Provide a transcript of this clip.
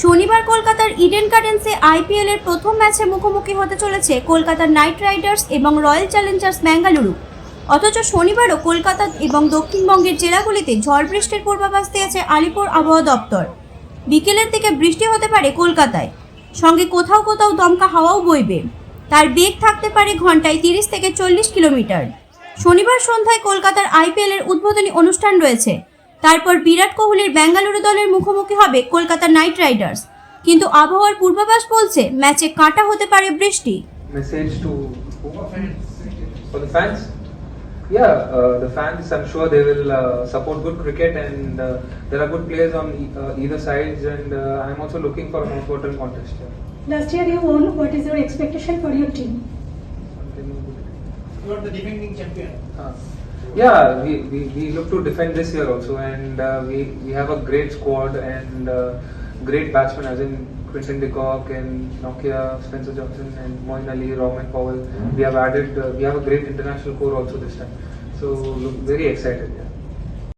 শনিবার কলকাতার Eden গার্ডেন্সে IPL এর প্রথম ম্যাচে মুখোমুখি হতে চলেছে কলকাতার নাইট রাইডার্স এবং রয়্যাল চ্যালেঞ্জার্স বেঙ্গালুরু। অথচ শনিবারও কলকাতা এবং দক্ষিণবঙ্গের জেলাগুলিতে ঝড় বৃষ্টির পূর্বাভাস দিয়েছে আলিপুর আবহাওয়া দপ্তর। বিকেলের দিকে বৃষ্টি হতে পারে কলকাতায়, সঙ্গে কোথাও কোথাও দমকা হাওয়াও বইবে। তার বেগ থাকতে পারে ঘন্টায় 30 থেকে 40 কিলোমিটার। শনিবার সন্ধ্যায় কলকাতার আইপিএল এর উদ্বোধনী অনুষ্ঠান রয়েছে। তারপর বিরাট কোহলির বেঙ্গালুরু দলের মুখোমুখি হবে কলকাতা নাইট রাইডার্স। কিন্তু আবহাওয়ার পূর্বাভাস বলছে ম্যাচে কাঁটা হতে পারে বৃষ্টি। Message to for the fans. Yeah, the fans, I'm sure they will support good cricket, and there are good players on either sides, and I'm also looking for a most important contest. Last year you won. What is your expectation for your team? You are the defending champion. Yeah, we look to defend this year also, and we have a great squad and great batsmen as in Quinton de Kock and Nokia, Spencer Johnson and Moeen Ali, Roman Powell. We have added, we have a great international core also this time. So look very excited. Yeah.